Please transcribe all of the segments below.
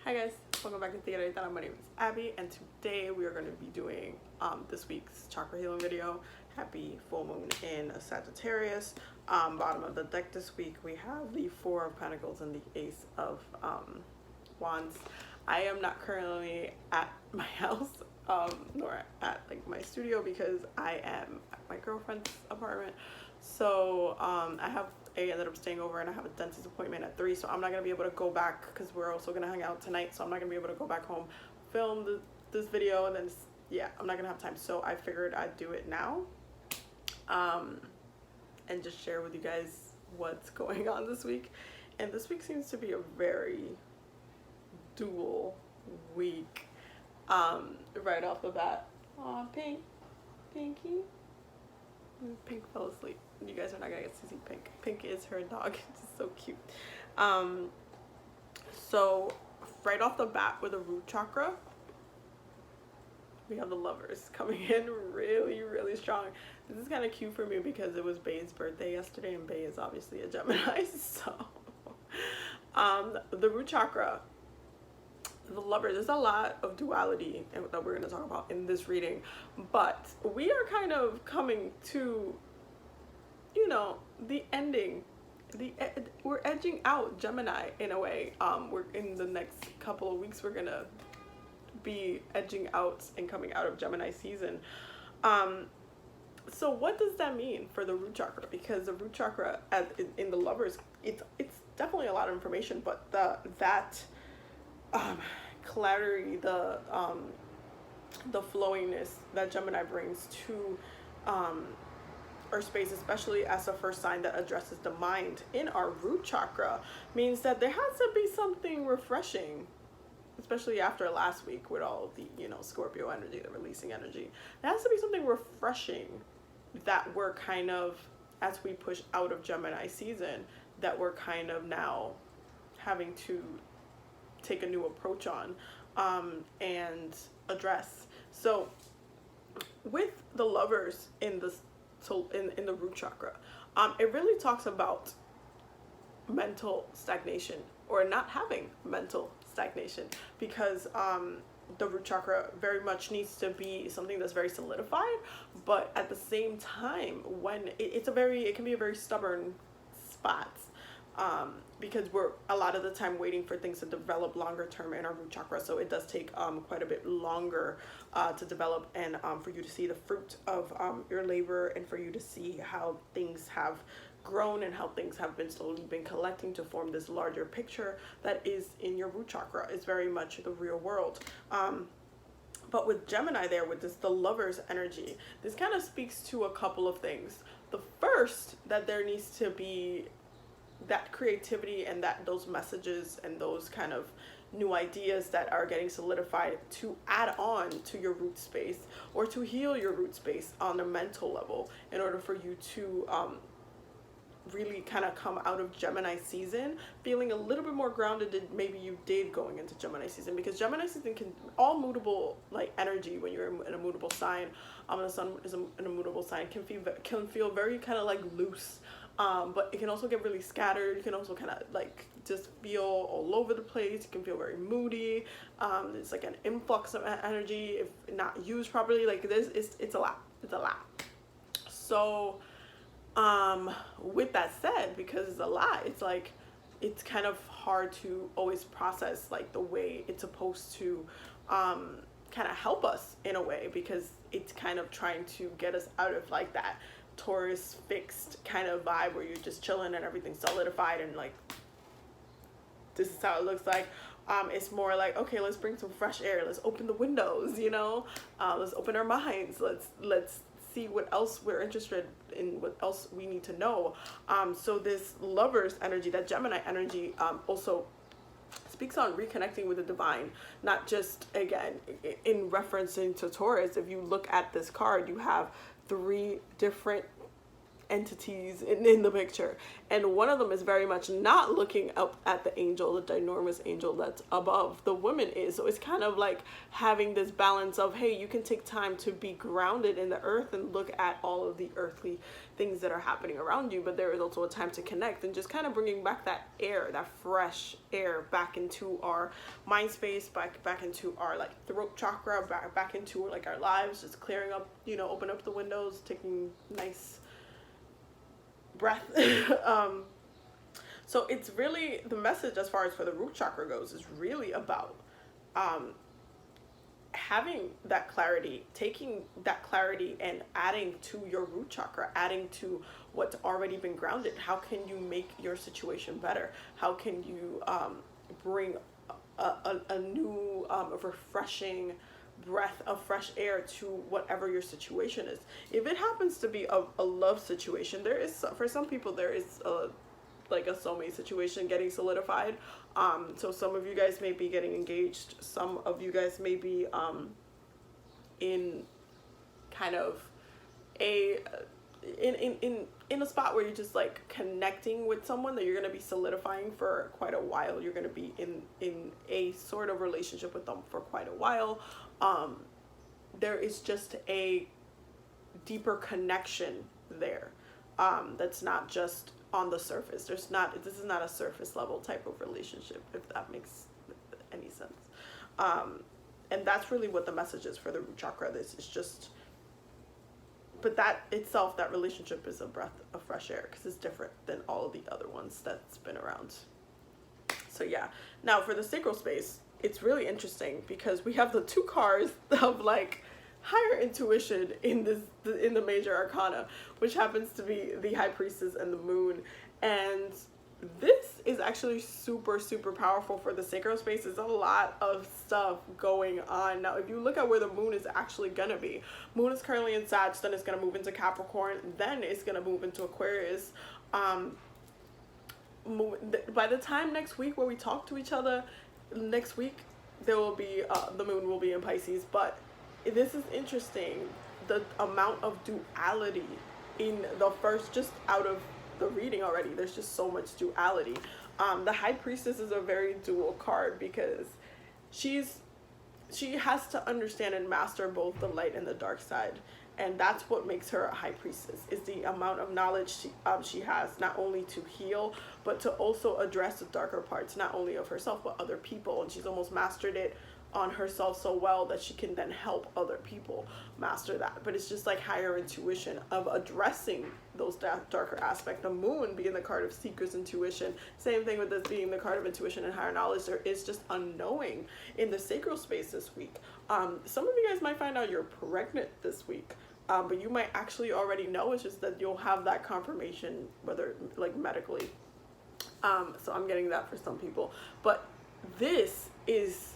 Hi guys, welcome back to Theater. My name is Abby, and today we are going to be doing this week's chakra healing video. Happy full moon in Sagittarius. Bottom of the deck this week we have the Four of Pentacles and the Ace of Wands. I am not currently at my house nor at like my studio because I am at my girlfriend's apartment. So I ended up staying over and I have a dentist appointment at 3, so I'm not going to be able to go back because we're also going to hang out tonight, so I'm not going to be able to go back home, film this video, and then yeah, I'm not going to have time. So I figured I'd do it now and just share with you guys what's going on this week. And this week seems to be a very dual week right off the bat. Aw, Pinky. Pink fell asleep. You guys are not gonna get to see Pink. Pink is her dog. It's so cute. So right off the bat with the root chakra, we have the Lovers coming in really strong. This is kind of cute for me because it was Bay's birthday yesterday, and Bay is obviously a Gemini. So the root chakra, the Lovers, there's a lot of duality that we're going to talk about in this reading, but we are kind of coming to, you know, the ending. We're edging out Gemini in a way. We're in the next couple of weeks we're gonna be edging out and coming out of Gemini season. So what does that mean for the root chakra? Because the root chakra in the Lovers, it's definitely a lot of information, but that clarity, the flowiness that Gemini brings to our space, especially as the first sign that addresses the mind in our root chakra, means that there has to be something refreshing, especially after last week with all the, you know, Scorpio energy, the releasing energy. There has to be something refreshing that we're kind of, as we push out of Gemini season, that we're kind of now having to take a new approach on and address. So with the Lovers in the root chakra, it really talks about mental stagnation or not having mental stagnation, because the root chakra very much needs to be something that's very solidified, but at the same time, when it can be a very stubborn spot, because we're a lot of the time waiting for things to develop longer term in our root chakra. So it does take quite a bit longer to develop, and for you to see the fruit of your labor, and for you to see how things have grown and how things have been slowly been collecting to form this larger picture that is in your root chakra. Is very much the real world. But with Gemini there, with the Lovers energy, this kind of speaks to a couple of things. The first, that there needs to be that creativity and those messages and those kind of new ideas that are getting solidified to add on to your root space, or to heal your root space on a mental level, in order for you to really kind of come out of Gemini season feeling a little bit more grounded than maybe you did going into Gemini season. Because Gemini season can, all mutable like energy, when you're in a mutable sign, the sun is in a mutable sign, can feel very kind of like loose, but it can also get really scattered. You can also kind of like just feel all over the place. You can feel very moody. It's like an influx of energy if not used properly. Like this, it's a lot. So with that said, because it's a lot, it's like, it's kind of hard to always process like the way it's supposed to kind of help us in a way, because it's kind of trying to get us out of like that Taurus fixed kind of vibe where you're just chilling and everything's solidified and like this is how it looks like. It's more like, okay, let's bring some fresh air, let's open the windows, you know, let's open our minds, let's see what else we're interested in, what else we need to know. So this Lovers energy, that Gemini energy, also speaks on reconnecting with the divine, not just, again, in referencing to Taurus. If you look at this card, you have 3 different entities in the picture, and one of them is very much not looking up at the angel, the ginormous angel that's above the woman is. So it's kind of like having this balance of, hey, you can take time to be grounded in the earth and look at all of the earthly things that are happening around you, but there is also a time to connect, and just kind of bringing back that air, that fresh air, back into our mind space, back into our like throat chakra, back into like our lives, just clearing up, open up the windows, taking nice breath. So it's really, the message as far as for the root chakra goes is really about having that clarity, taking that clarity and adding to your root chakra, adding to what's already been grounded. How can you make your situation better? How can you bring a new refreshing breath of fresh air to whatever your situation is? If it happens to be a love situation, there is, for some people, there is like a soulmate situation getting solidified. So some of you guys may be getting engaged. Some of you guys may be in kind of in a spot where you're just like connecting with someone that you're going to be solidifying for quite a while. You're going to be in a sort of relationship with them for quite a while. There is just a deeper connection there. That's not just on the surface. This is not a surface level type of relationship, if that makes any sense. And that's really what the message is for the root chakra. This is just, but that itself, that relationship is a breath of fresh air, because it's different than all of the other ones that's been around. So yeah. Now for the sacral space, it's really interesting because we have the two cards of like higher intuition in the major arcana, which happens to be the High Priestess and the Moon. And this is actually super, super powerful for the sacral space. There's a lot of stuff going on. Now, if you look at where the Moon is actually going to be, Moon is currently in Sag, then it's going to move into Capricorn, then it's going to move into Aquarius. By the time next week where we talk to each other, next week, there will be, the Moon will be in Pisces. But this is interesting, the amount of duality in the first, just out of the reading already, there's just so much duality. The High Priestess is a very dual card because she has to understand and master both the light and the dark side, and that's what makes her a High Priestess, is the amount of knowledge she has, not only to heal but to also address the darker parts, not only of herself but other people. And she's almost mastered it on herself so well that she can then help other people master that. But it's just like higher intuition of addressing those darker aspects. The Moon being the card of seeker's intuition, same thing with this being the card of intuition and higher knowledge. There is just unknowing in the sacral space this week. Some of you guys might find out you're pregnant this week, but you might actually already know. It's just that you'll have that confirmation, whether like medically. So I'm getting that for some people, but this is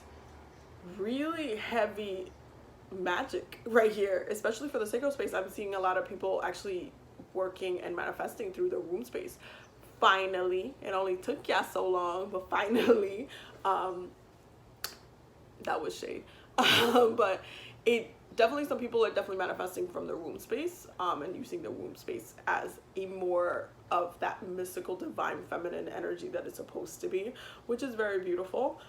really heavy magic right here, especially for the sacral space. I'm seeing a lot of people actually working and manifesting through the womb space. Finally, it only took ya so long, but finally, that was shade. But it definitely, some people are definitely manifesting from their womb space, and using the womb space as a more of that mystical divine feminine energy that it's supposed to be, which is very beautiful.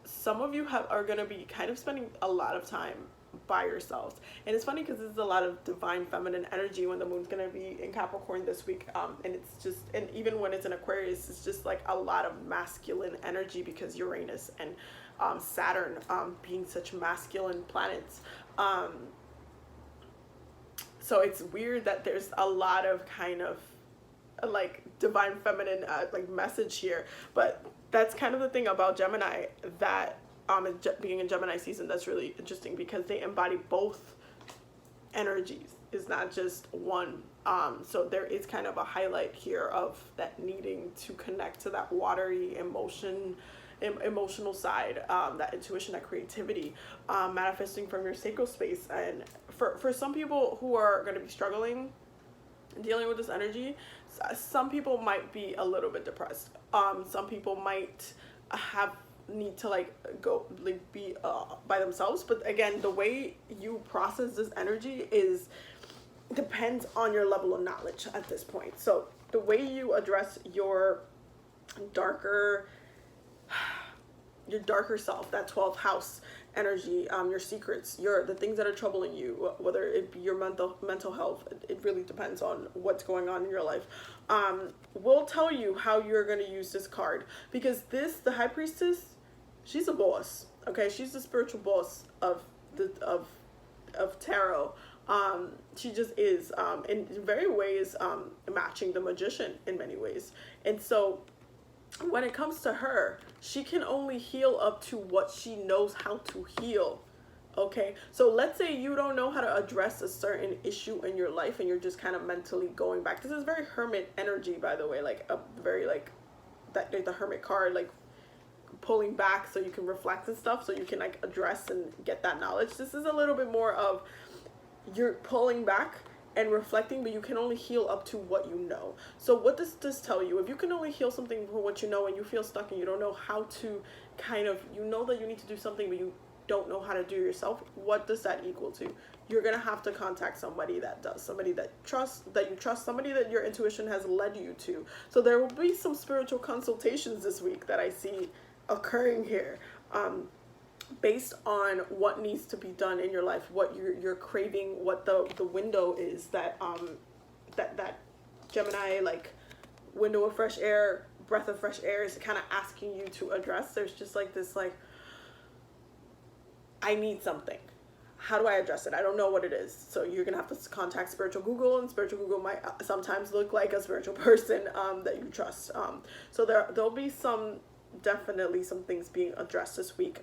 Some of you are going to be kind of spending a lot of time by yourselves, and it's funny because this is a lot of divine feminine energy when the Moon's going to be in Capricorn this week, and it's just, and even when it's in Aquarius, it's just like a lot of masculine energy because Uranus and Saturn being such masculine planets. So it's weird that there's a lot of kind of like divine feminine like message here, but that's kind of the thing about Gemini, that being in Gemini season, that's really interesting because they embody both energies. It's not just one. So there is kind of a highlight here of that needing to connect to that watery emotional side, that intuition, that creativity, manifesting from your sacral space. And for some people who are going to be struggling dealing with this energy, some people might be a little bit depressed. Some people might need to be by themselves. But again, the way you process this energy is depends on your level of knowledge at this point. So the way you address your darker self, that 12th house energy, your secrets, the things that are troubling you, whether it be your mental health, it really depends on what's going on in your life. Will tell you how you're going to use this card, because the high priestess, she's a boss. Okay, she's the spiritual boss of tarot. She just is, in very ways, matching the magician in many ways. And so when it comes to her, she can only heal up to what she knows how to heal. Okay, so let's say you don't know how to address a certain issue in your life, and you're just kind of mentally going back. This is very hermit energy, by the way, like a very like that, like the hermit card, like pulling back so you can reflect and stuff, so you can like address and get that knowledge. This is a little bit more of you're pulling back and reflecting, but you can only heal up to what you know. So what does this tell you? If you can only heal something from what you know, and you feel stuck and you don't know how to kind of, you know that you need to do something, but you don't know how to do it yourself, what does that equal to? You're gonna have to contact somebody that does, somebody that you trust, somebody that your intuition has led you to. So there will be some spiritual consultations this week that I see occurring here, based on what needs to be done in your life, what you're craving, what the window is that that Gemini, like, window of fresh air, breath of fresh air, is kind of asking you to address. There's just like this, like, I need something. How do I address it? I don't know what it is. So you're gonna have to contact Spiritual Google, and Spiritual Google might sometimes look like a spiritual person that you trust. So there'll be definitely some things being addressed this week.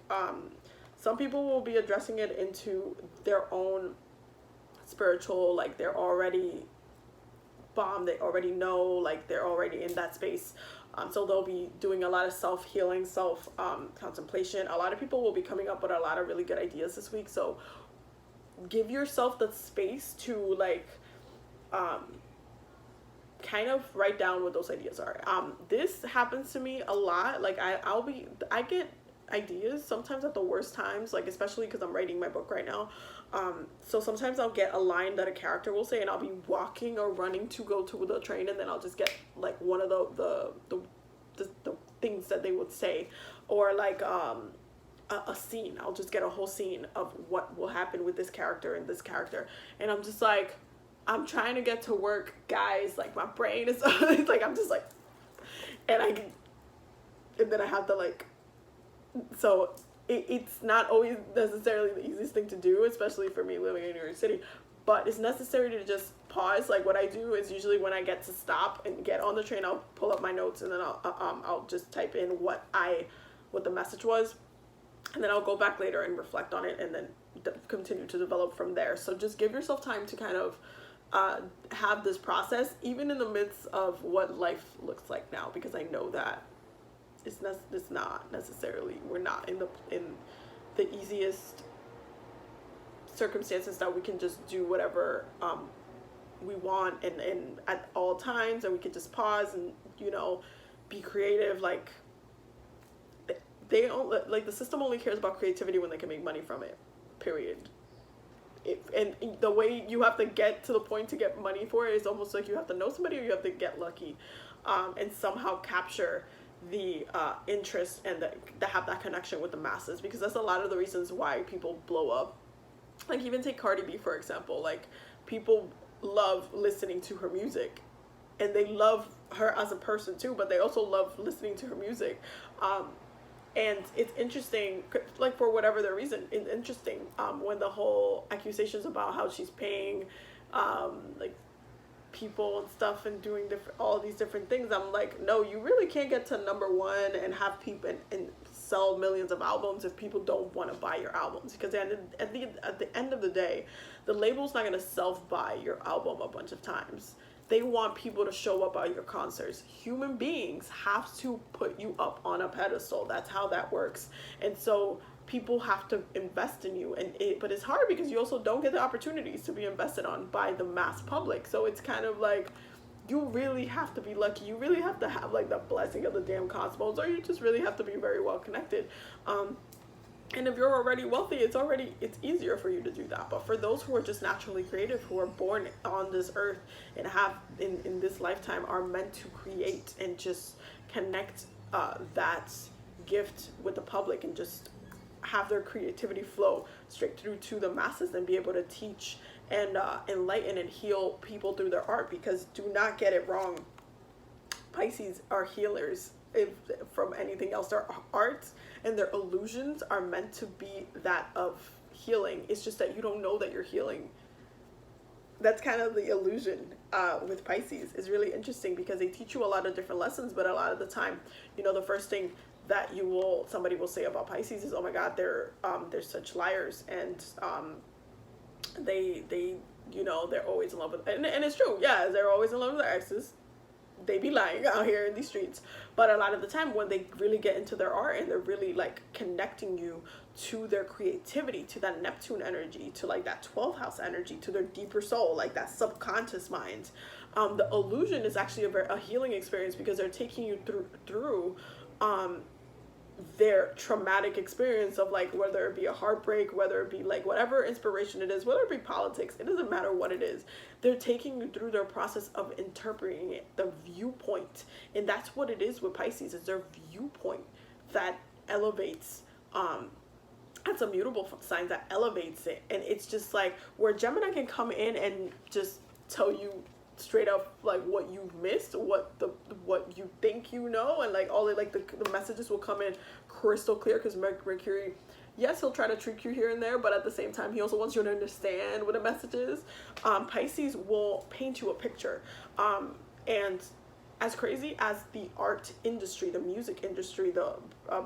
Some people will be addressing it into their own spiritual, like they're already bombed, they already know, like they're already in that space. So they'll be doing a lot of self-healing, contemplation. A lot of people will be coming up with a lot of really good ideas this week. So give yourself the space to, like, kind of write down what those ideas are. This happens to me a lot. Like I get ideas sometimes at the worst times, like especially because I'm writing my book right now. So sometimes I'll get a line that a character will say, and I'll be walking or running to go to the train, and then I'll just get like one of the things that they would say, or like a scene. I'll just get a whole scene of what will happen with this character and this character, and I'm just like, I'm trying to get to work, guys. Like my brain is it's like I'm just like, and then I have to, like, so it's not always necessarily the easiest thing to do, especially for me living in New York City, but it's necessary to just pause. Like what I do is usually when I get to stop and get on the train, I'll pull up my notes, and then I'll just type in what the message was, and then I'll go back later and reflect on it, and then continue to develop from there. So just give yourself time to kind of have this process, even in the midst of what life looks like now, because I know that it's not necessarily, we're not in the easiest circumstances that we can just do whatever we want and at all times, and we can just pause and, you know, be creative. Like they don't, like, the system only cares about creativity when they can make money from it, period. And the way you have to get to the point to get money for it is almost like you have to know somebody, or you have to get lucky, and somehow capture the interest and to have that connection with the masses, because that's a lot of the reasons why people blow up. Like even take Cardi B, for example. Like people love listening to her music, and they love her as a person too, but they also love listening to her music. And it's interesting, like for whatever the reason, it's interesting when the whole accusations about how she's paying like people and stuff and doing all these different things. I'm like, no, you really can't get to #1 and have people and sell millions of albums if people don't want to buy your albums, because at the end of the day, the label's not going to self-buy your album a bunch of times. They want people to show up at your concerts. Human beings have to put you up on a pedestal. That's how that works. And so people have to invest in you, but it's hard because you also don't get the opportunities to be invested on by the mass public. So it's kind of like, you really have to be lucky. You really have to have like the blessing of the damn cosmos, or you just really have to be very well connected. And if you're already wealthy, it's easier for you to do that. But for those who are just naturally creative, who are born on this earth and have in this lifetime are meant to create and just connect that gift with the public and just have their creativity flow straight through to the masses and be able to teach and enlighten and heal people through their art. Because do not get it wrong, Pisces are healers. If from anything else, their arts and their illusions are meant to be that of healing. It's just that you don't know that you're healing. That's kind of the illusion with Pisces. It's really interesting because they teach you a lot of different lessons, but a lot of the time, you know, the first thing that somebody will say about Pisces is, oh my God, they're such liars, and they you know, they're always in love with, and it's true, yeah, they're always in love with their exes. They be lying out here in these streets. But a lot of the time when they really get into their art and they're really like connecting you to their creativity, to that Neptune energy, to like that 12th house energy, to their deeper soul, like that subconscious mind, the illusion is actually a healing experience, because they're taking you through their traumatic experience of, like, whether it be a heartbreak, whether it be like whatever inspiration it is, whether it be politics, it doesn't matter what it is. They're taking you through their process of interpreting it, the viewpoint. And that's what it is with Pisces, is their viewpoint that elevates, that's a mutable sign that elevates it. And it's just like where Gemini can come in and just tell you straight up like what you've missed, what you think you know, and like all the like the messages will come in crystal clear, because Mercury, yes, he'll try to trick you here and there, but at the same time he also wants you to understand what a message is. Pisces will paint you a picture, and as crazy as the art industry, the music industry, the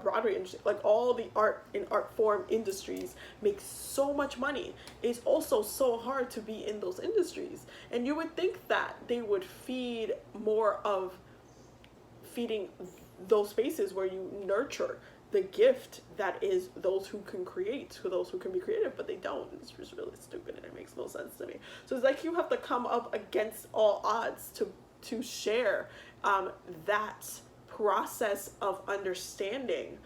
Broadway industry, like all the art and art form industries make so much money, it's also so hard to be in those industries. And you would think that they would feed more of feeding those spaces where you nurture the gift that is those who can create, to those who can be creative, but they don't. It's just really stupid and it makes no sense to me. So it's like you have to come up against all odds to share that process of understanding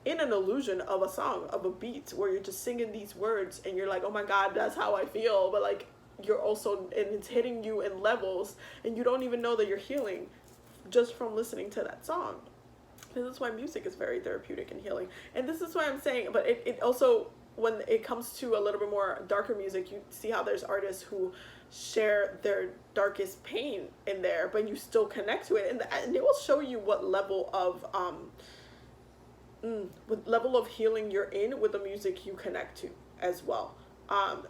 in an illusion of a song, of a beat, where you're just singing these words and you're like, oh my God, that's how I feel. But like, you're also, and it's hitting you in levels and you don't even know that you're healing just from listening to that song. This is why music is very therapeutic and healing. And this is why I'm saying, but it also, when it comes to a little bit more darker music, you see how there's artists who share their darkest pain in there, but you still connect to it, and they will show you what level of healing you're in with the music you connect to as well.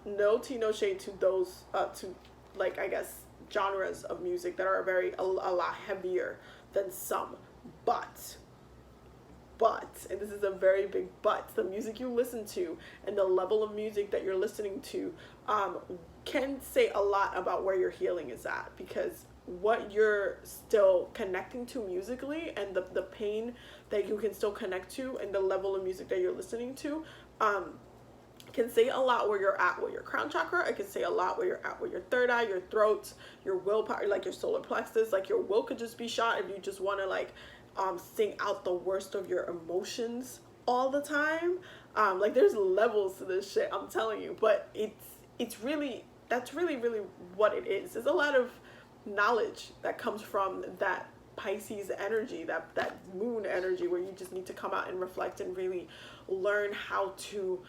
No tea, no shade to those to, like, I guess, genres of music that are a lot heavier than some, but and this is a very big but, the music you listen to and the level of music that you're listening to can say a lot about where your healing is at, because what you're still connecting to musically and the pain that you can still connect to and the level of music that you're listening to can say a lot where you're at with your crown chakra. It can say a lot where you're at with your third eye, your throat, your willpower, like your solar plexus. Like, your will could just be shot if you just want to like sing out the worst of your emotions all the time. Like, there's levels to this shit, I'm telling you. But it's really, that's really what it is. There's a lot of knowledge that comes from that Pisces energy, that moon energy, where you just need to come out and reflect and really learn how to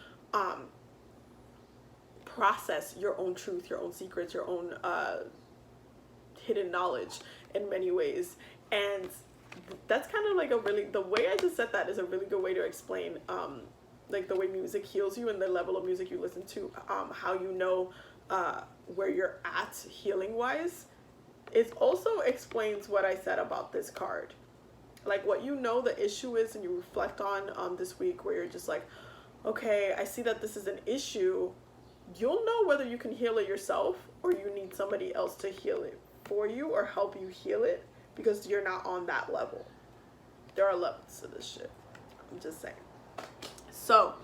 process your own truth, your own secrets, your own hidden knowledge in many ways. And that's kind of like the way I just said that is a really good way to explain like the way music heals you and the level of music you listen to, how you know where you're at healing wise. It also explains what I said about this card, like what you know the issue is, and you reflect on this week, where you're just like, okay, I see that this is an issue. You'll know whether you can heal it yourself or you need somebody else to heal it for you or help you heal it, because you're not on that level. There are levels to this shit. I'm just saying. So,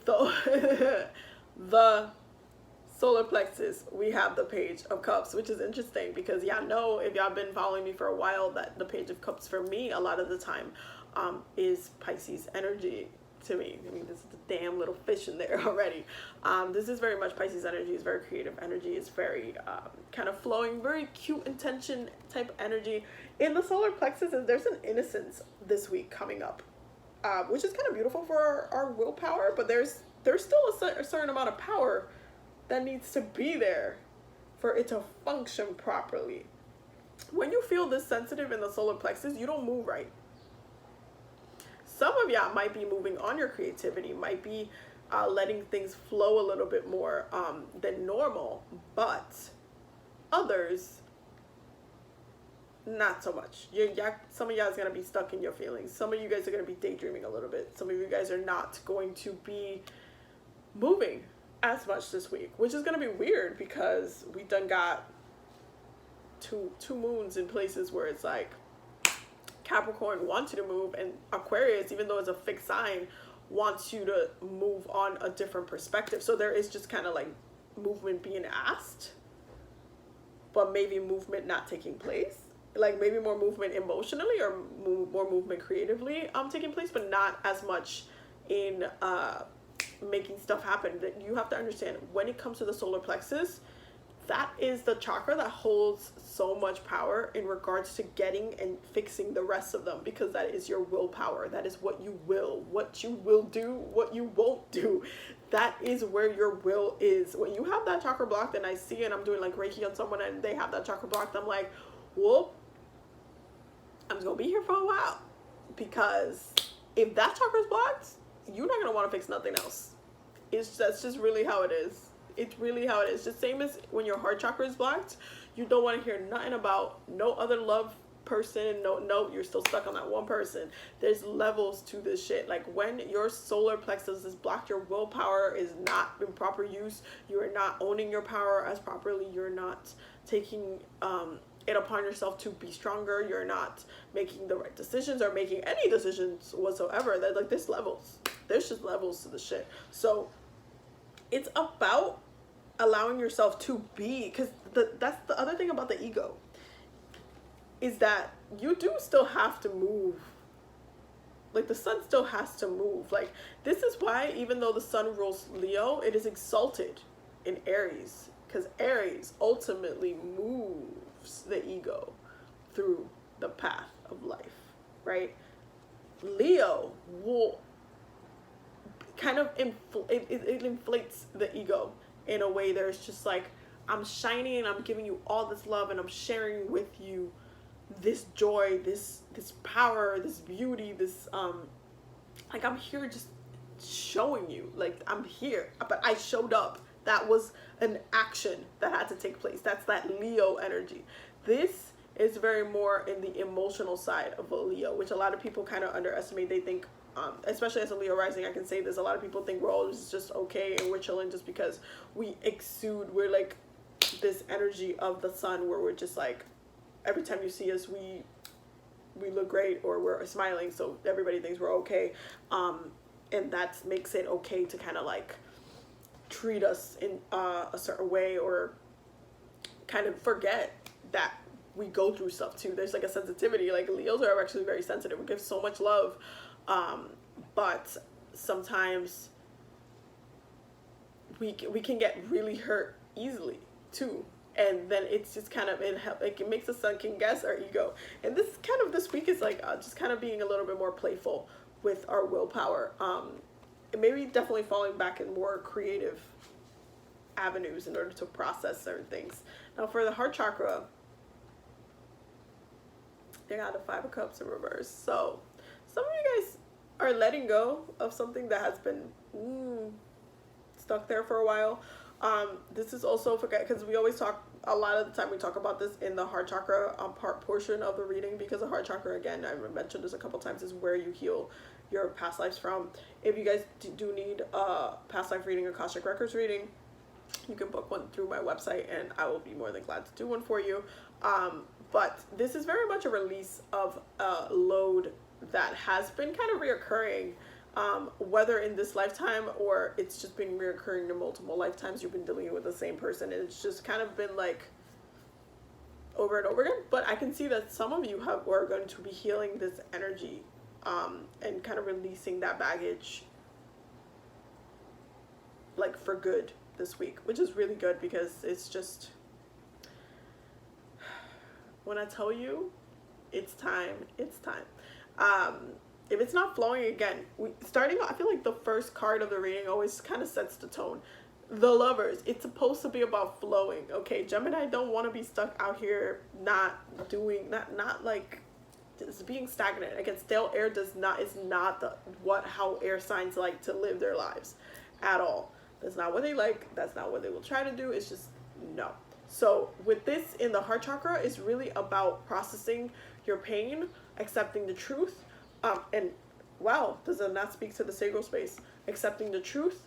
the solar plexus, we have the Page of Cups, which is interesting because y'all know, if y'all been following me for a while, that the Page of Cups for me a lot of the time is Pisces energy to me. I mean, this is the damn little fish in there already. This is very much Pisces energy. It's very creative energy. It's very kind of flowing, very cute intention type energy. In the solar plexus, there's an innocence this week coming up, which is kind of beautiful for our willpower, but there's still a certain amount of power that needs to be there for it to function properly. When you feel this sensitive in the solar plexus, you don't move right. Some of y'all might be moving on your creativity, might be letting things flow a little bit more than normal, but others, not so much. Some of y'all is going to be stuck in your feelings. Some of you guys are going to be daydreaming a little bit. Some of you guys are not going to be moving as much this week, which is going to be weird because we done got two moons in places where it's like Capricorn wants you to move, and Aquarius, even though it's a fixed sign, wants you to move on a different perspective. So there is just kind of like movement being asked, but maybe movement not taking place. Like maybe more movement emotionally or more movement creatively taking place, but not as much in making stuff happen. That you have to understand, when it comes to the solar plexus, that is the chakra that holds so much power in regards to getting and fixing the rest of them, because that is your willpower. That is what you will do, what you won't do. That is where your will is. When you have that chakra blocked, and I see it, I'm doing like Reiki on someone and they have that chakra blocked, I'm like, whoop, I'm just gonna be here for a while, because if that chakra's blocked, you're not gonna want to fix nothing else. That's just really how it is. It's really how it is. Just same as when your heart chakra is blocked, you don't want to hear nothing about no other love person. No, you're still stuck on that one person. There's levels to this shit. Like when your solar plexus is blocked, your willpower is not in proper use. You are not owning your power as properly. You're not taking it upon yourself to be stronger. You're not making the right decisions or making any decisions whatsoever. That like there's levels. There's just levels to the shit. So it's about allowing yourself to be, because that's the other thing about the ego, is that you do still have to move. Like the sun still has to move. Like this is why, even though the sun rules Leo, it is exalted in Aries, because Aries ultimately moves the ego through the path of life, right? Leo will kind of it inflates the ego in a way. There's just like, I'm shining and I'm giving you all this love and I'm sharing with you this joy, this power, this beauty, this like I'm here just showing you, like I'm here, but I showed up. That was an action that had to take place. That's that Leo energy. This is very more in the emotional side of a Leo, which a lot of people kind of underestimate. They think, especially as a Leo rising, I can say this, a lot of people think we're always just okay and we're chilling just because we exude, we're like this energy of the sun where we're just like, every time you see us, we look great or we're smiling, so everybody thinks we're okay. And that makes it okay to kind of like treat us in a certain way, or kind of forget that we go through stuff too. There's like a sensitivity. Like Leos are actually very sensitive. We give so much love. But sometimes we can get really hurt easily too, and then it's just kind of it makes us second guess our ego. And this week is like just kind of being a little bit more playful with our willpower, and maybe definitely falling back in more creative avenues in order to process certain things. Now for the heart chakra, they got the 5 of Cups in reverse. So some of you guys are letting go of something that has been stuck there for a while. This is also, because we always talk, a lot of the time we talk about this in the heart chakra portion of the reading, because the heart chakra, again, I mentioned this a couple times, is where you heal your past lives from. If you guys do need a past life reading, Akashic Records reading, you can book one through my website and I will be more than glad to do one for you. But this is very much a release of a load that has been kind of reoccurring, whether in this lifetime or it's just been reoccurring in multiple lifetimes. You've been dealing with the same person and it's just kind of been like over and over again. But I can see that some of you are going to be healing this energy and kind of releasing that baggage, like for good this week, which is really good, because it's just, when I tell you it's time, it's time. If it's not flowing again, starting off, I feel like the first card of the reading always kind of sets the tone. The Lovers, it's supposed to be about flowing, okay? Gemini don't want to be stuck out here not like just being stagnant. Again, stale air is not how air signs like to live their lives at all. That's not what they like. That's not what they will try to do. It's just no. So with this in the heart chakra, it's really about processing your pain, accepting the truth, and wow, does it not speak to the sacral space? Accepting the truth,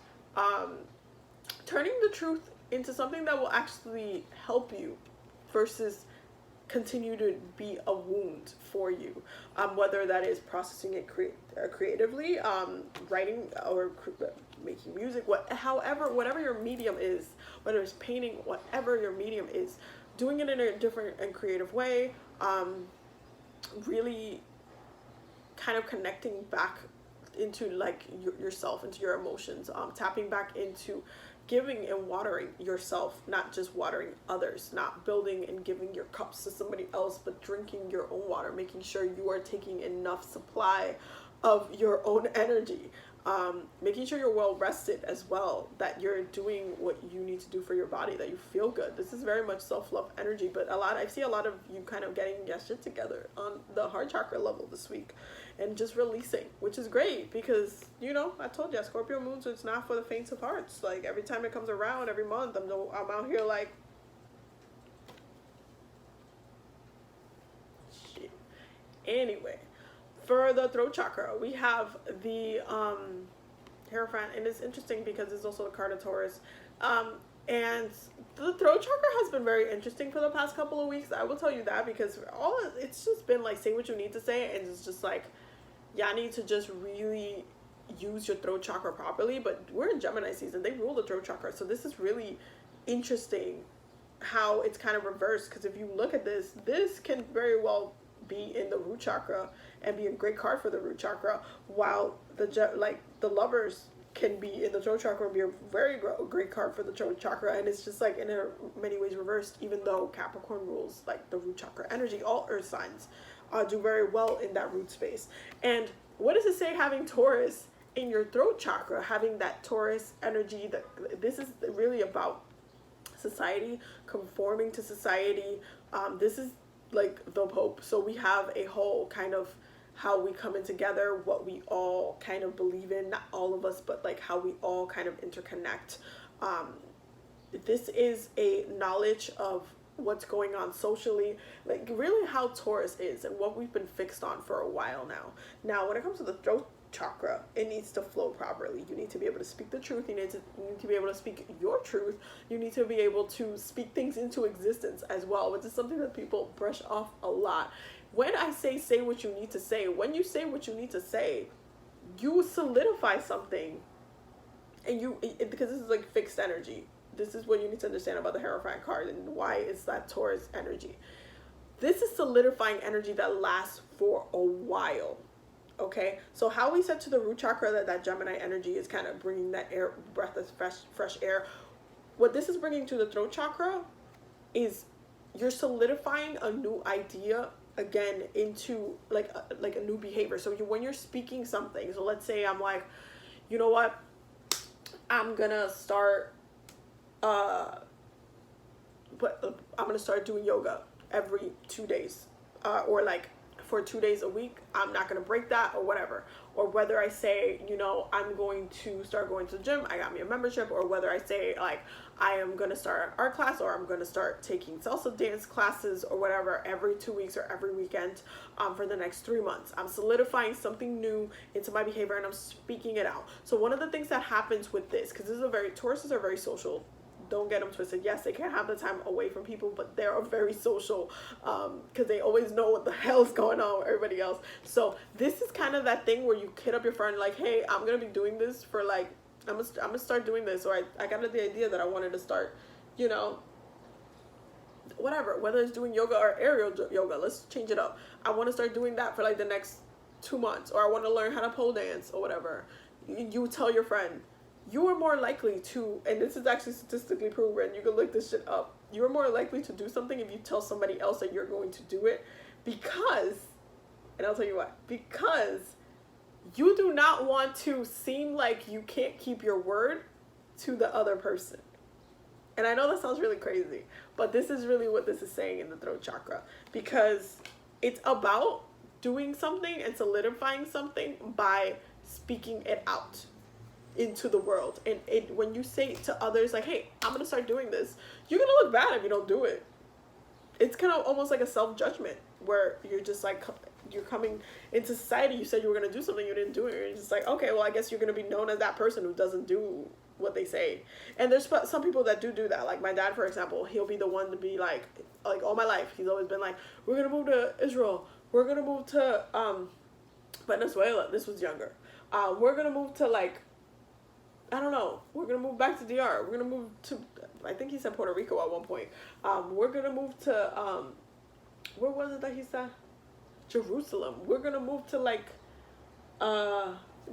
turning the truth into something that will actually help you versus continue to be a wound for you, whether that is processing it creatively, writing or making music, whatever your medium is, whether it's painting, whatever your medium is, doing it in a different and creative way, really kind of connecting back into like yourself, into your emotions, tapping back into giving and watering yourself, not just watering others, not building and giving your cups to somebody else, but drinking your own water, making sure you are taking enough supply of your own energy, making sure you're well rested as well, that you're doing what you need to do for your body, that you feel good. This is very much self-love energy, but I see a lot of you kind of getting your shit together on the heart chakra level this week and just releasing, which is great, because you know, I told you, Scorpio moons, it's not for the faint of hearts. Like every time it comes around, every month, I'm out here like shit. Anyway, for the throat chakra, we have the Hierophant, and it's interesting because it's also the card of Taurus. And the throat chakra has been very interesting for the past couple of weeks. I will tell you that, because it's just been like, say what you need to say, and it's just like, y'all need to just really use your throat chakra properly. But we're in Gemini season. They rule the throat chakra. So this is really interesting how it's kind of reversed, because if you look at this can very well be in the root chakra and be a great card for the root chakra, while the Lovers can be in the throat chakra and be a very great card for the throat chakra. And it's just like in many ways reversed, even though Capricorn rules like the root chakra energy. All earth signs do very well in that root space. And what does it say having Taurus in your throat chakra, having that Taurus energy? That this is really about society, conforming to society. This is like the Pope. So we have a whole kind of how we come in together, what we all kind of believe in, not all of us, but like how we all kind of interconnect. This is a knowledge of what's going on socially, like really how Taurus is and what we've been fixed on for a while now. Now, when it comes to the throat chakra, it needs to flow properly. You need to be able to speak the truth. You need to be able to speak your truth. You need to be able to speak things into existence as well, which is something that people brush off a lot. When I say what you need to say, when you say what you need to say, you solidify something, and because this is like fixed energy. This is what you need to understand about the Hierophant card and why it's that Taurus energy. This is solidifying energy that lasts for a while. Okay, so how we said to the root chakra that Gemini energy is kind of bringing that air, breath of fresh air. What this is bringing to the throat chakra is you're solidifying a new idea again into like a new behavior. So when you're speaking something, so let's say I'm like, you know what, I'm gonna start doing yoga every 2 days, or like for 2 days a week, I'm not going to break that, or whatever. Or whether I say, you know, I'm going to start going to the gym, I got me a membership, or whether I say like I am going to start an art class, or I'm going to start taking salsa dance classes or whatever every 2 weeks or every weekend for the next 3 months. I'm solidifying something new into my behavior and I'm speaking it out. So one of the things that happens with this, because Tauruses are very social. Don't get them twisted. Yes, they can have the time away from people, but they are very social because they always know what the hell's going on with everybody else. So this is kind of that thing where you hit up your friend like, hey, I'm going to be doing this for like, I'm gonna start doing this. Or I got the idea that I wanted to start, you know, whatever, whether it's doing yoga or aerial yoga, let's change it up. I want to start doing that for like the next 2 months, or I want to learn how to pole dance or whatever, you tell your friend, you are more likely to, and this is actually statistically proven, you can look this shit up, you are more likely to do something if you tell somebody else that you're going to do it, because, and I'll tell you why, because you do not want to seem like you can't keep your word to the other person. And I know that sounds really crazy, but this is really what this is saying in the throat chakra, because it's about doing something and solidifying something by speaking it out into the world. And when you say to others like, hey, I'm gonna start doing this, you're gonna look bad if you don't do it. It's kind of almost like a self-judgment, where you're just like, you're coming into society, you said you were gonna do something, you didn't do it, you're just like, okay, well, I guess you're gonna be known as that person who doesn't do what they say. And there's some people that do that. Like my dad, for example, he'll be the one to be like all my life, he's always been like, we're gonna move to Israel, we're gonna move to Venezuela. This was younger. We're gonna move to, like, I don't know, we're gonna move back to DR, we're gonna move to, I think he said Puerto Rico at one point. We're gonna move to where was it that he said? Jerusalem. We're gonna move to, like,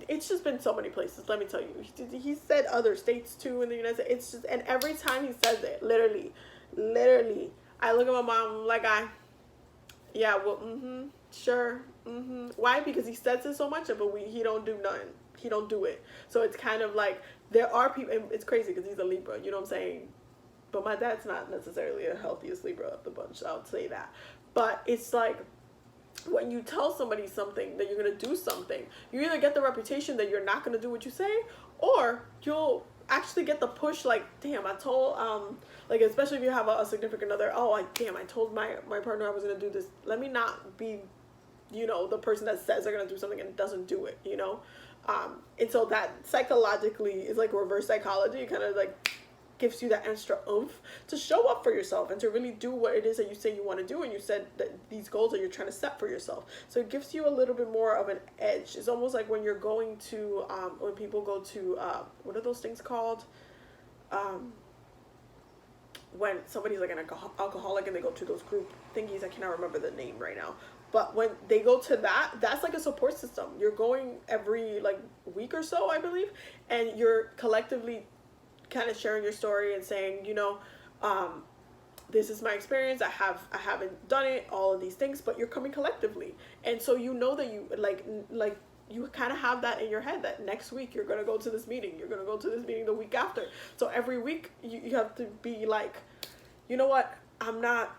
it's just been so many places, let me tell you. He said other states too in the United States. It's just, and every time he says it, literally, I look at my mom, I'm like, yeah, well, sure, Why? Because he says it so much, but he don't do nothing. He don't do it. So it's kind of like, there are people, and it's crazy because he's a Libra, you know what I'm saying? But my dad's not necessarily the healthiest Libra of the bunch, so I'll say that. But it's like, when you tell somebody something, that you're going to do something, you either get the reputation that you're not going to do what you say, or you'll actually get the push, like, damn, I told, like, especially if you have a significant other, I told my partner I was going to do this. Let me not be, the person that says they're going to do something and doesn't do it, and so that psychologically is like reverse psychology. It kind of like gives you that extra oomph to show up for yourself and to really do what it is that you say you want to do, and you said that these goals that you're trying to set for yourself. So it gives you a little bit more of an edge. It's almost like when you're going to when people go to what are those things called, when somebody's like an alcoholic and they go to those group thingies. I cannot remember the name right now, but when they go to that's like a support system. You're going every like week or so, I believe, and you're collectively kind of sharing your story and saying, this is my experience. I haven't done it, all of these things, but you're coming collectively. And so that you like you kind of have that in your head that next week you're going to go to this meeting. You're going to go to this meeting the week after. So every week you have to be like, you know what? I'm not,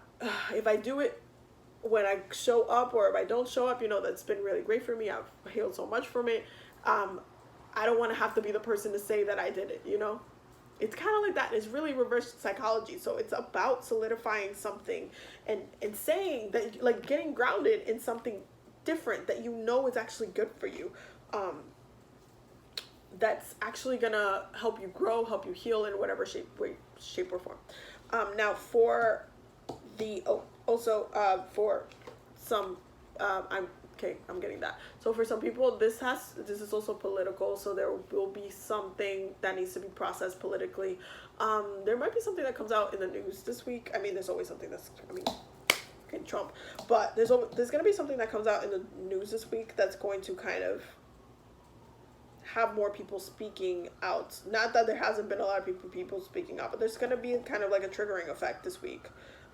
if I do it when I show up, or if I don't show up, that's been really great for me. I've healed so much from it. I don't want to have to be the person to say that I did it, It's kind of like that. It's really reverse psychology. So it's about solidifying something and saying that, like, getting grounded in something different that is actually good for you. That's actually gonna help you grow, help you heal in whatever shape or form. Now for the for some I'm getting that. So for some people, this is also political. So there will be something that needs to be processed politically. There might be something that comes out in the news this week. I mean, there's always something in Trump, but there's going to be something that comes out in the news this week that's going to kind of have more people speaking out. Not that there hasn't been a lot of people speaking out, but there's going to be kind of like a triggering effect this week.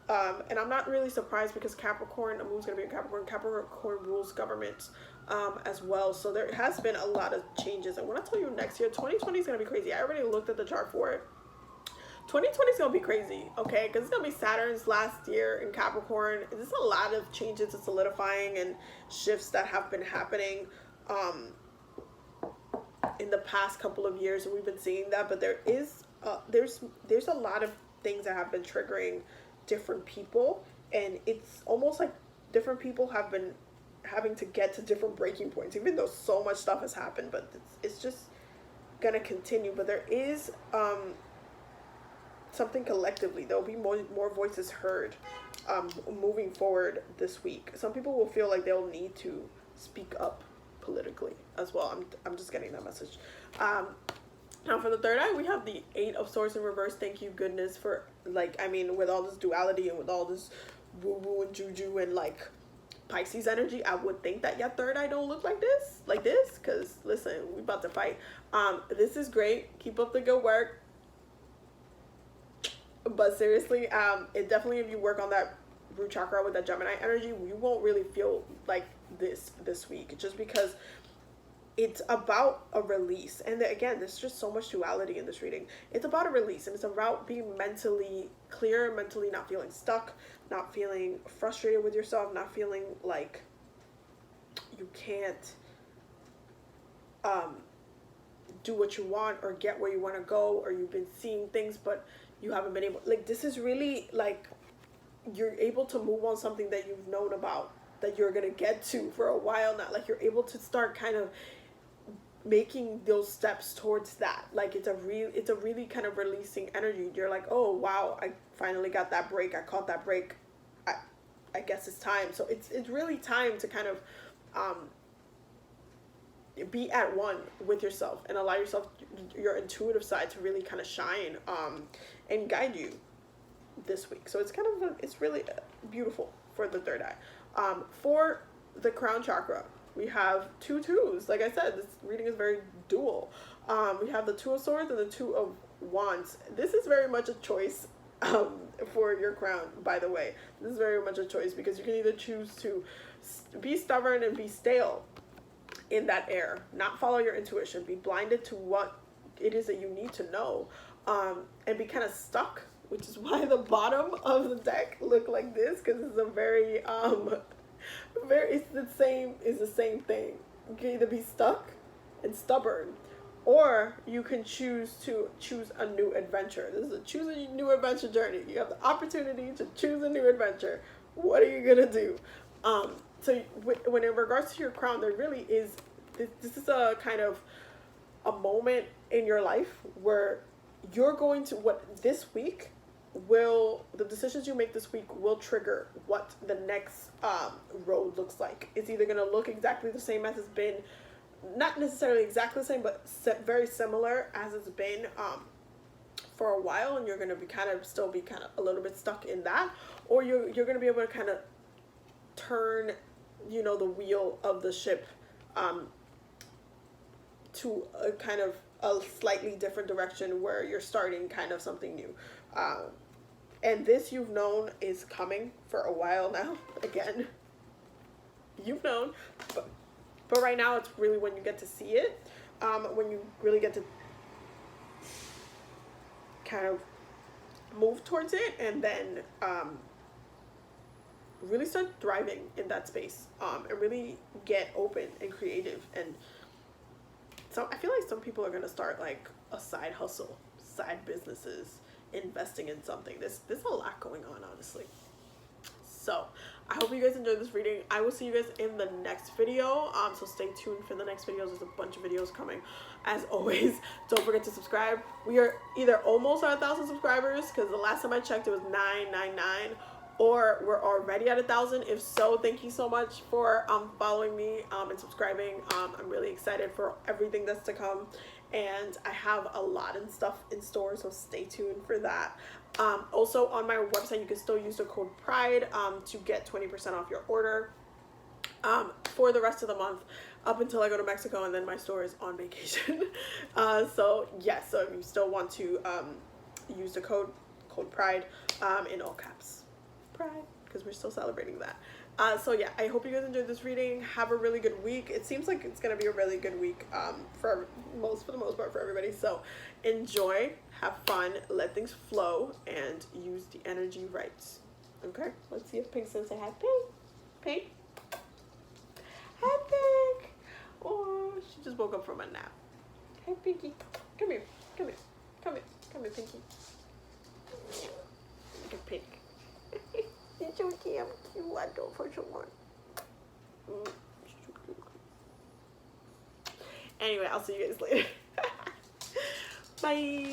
And I'm not really surprised because Capricorn, the moon's going to be in Capricorn. Capricorn rules government as well. So there has been a lot of changes. And when I tell you next year, 2020 is going to be crazy. I already looked at the chart for it. 2020 is going to be crazy, okay? Because it's going to be Saturn's last year in Capricorn. There's a lot of changes and solidifying and shifts that have been happening in the past couple of years. And we've been seeing that. But there's a lot of things that have been triggering different people, and it's almost like different people have been having to get to different breaking points, even though so much stuff has happened. But it's just gonna continue. But there is something collectively. There'll be more voices heard moving forward this week. Some people will feel like they'll need to speak up politically as well. I'm just getting that message. Now for the third eye, we have the 8 of Swords in reverse. Thank you, goodness, for, with all this duality and with all this woo-woo and juju and, Pisces energy, I would think that your third eye don't look like this, because listen, we about to fight. This is great. Keep up the good work. But seriously, it definitely, if you work on that root chakra with that Gemini energy, you won't really feel like this week, just because it's about a release. And again, there's just so much duality in this reading. It's about a release, and it's about being mentally clear, mentally not feeling stuck, not feeling frustrated with yourself, not feeling like you can't do what you want or get where you want to go, or you've been seeing things but you haven't been able, like, this is really like you're able to move on something that you've known about, that you're gonna get to for a while now. Like, you're able to start kind of making those steps towards that. Like, it's a really kind of releasing energy. You're like, oh wow, I finally got that break, I caught that break, I guess it's time. So it's really time to kind of be at one with yourself and allow yourself, your intuitive side, to really kind of shine and guide you this week. So it's kind of it's really beautiful for the third eye. For the crown chakra, we have 2 twos. Like I said, this reading is very dual. We have the 2 of swords and the 2 of wands. This is very much a choice for your crown, by the way. This is very much a choice, because you can either choose to be stubborn and be stale in that air, not follow your intuition, be blinded to what it is that you need to know, and be kind of stuck, which is why the bottom of the deck look like this, because it's a very it's the same thing. You can either be stuck and stubborn, or you can choose a new adventure. This is a choose a new adventure journey. You have the opportunity to choose a new adventure. What are you gonna do? So when in regards to your crown, there really is, this is a kind of a moment in your life where you're going to, this week will, the decisions you make this week will trigger what the next road looks like. It's either going to look exactly the same as it's been, not necessarily exactly the same, but very similar as it's been for a while, and you're going to be still be a little bit stuck in that, or you're going to be able to kind of turn, the wheel of the ship to a kind of a slightly different direction, where you're starting kind of something new. And this, you've known, is coming for a while now. Again, you've known, but right now it's really when you get to see it, when you really get to kind of move towards it, and then really start thriving in that space, and really get open and creative. And so I feel like some people are going to start like a side hustle, side businesses, investing in something. There's a lot going on, honestly. So I hope you guys enjoyed this reading. I will see you guys in the next video. So stay tuned for the next videos. There's a bunch of videos coming. As always, don't forget to subscribe. We are either almost at 1,000 subscribers, because the last time I checked it was 999, or we're already at 1,000. If so, thank you so much for following me and subscribing. I'm really excited for everything that's to come, and I have a lot of stuff in store, so stay tuned for that. Also on my website, you can still use the code PRIDE to get 20% off your order for the rest of the month, up until I go to Mexico, and then my store is on vacation. So yes, so if you still want to use the code PRIDE in all caps, Pride, because we're still celebrating that. So yeah, I hope you guys enjoyed this reading. Have a really good week. It seems like it's gonna be a really good week for the most part for everybody. So enjoy, have fun, let things flow, and use the energy right. Okay, let's see if Pink's gonna say hi. Pink, hi Pink. Oh, she just woke up from a nap. Hi Pinky, come here, Pinky. Look at Pink. It's so cute. I don't for someone. Anyway, I'll see you guys later. Bye.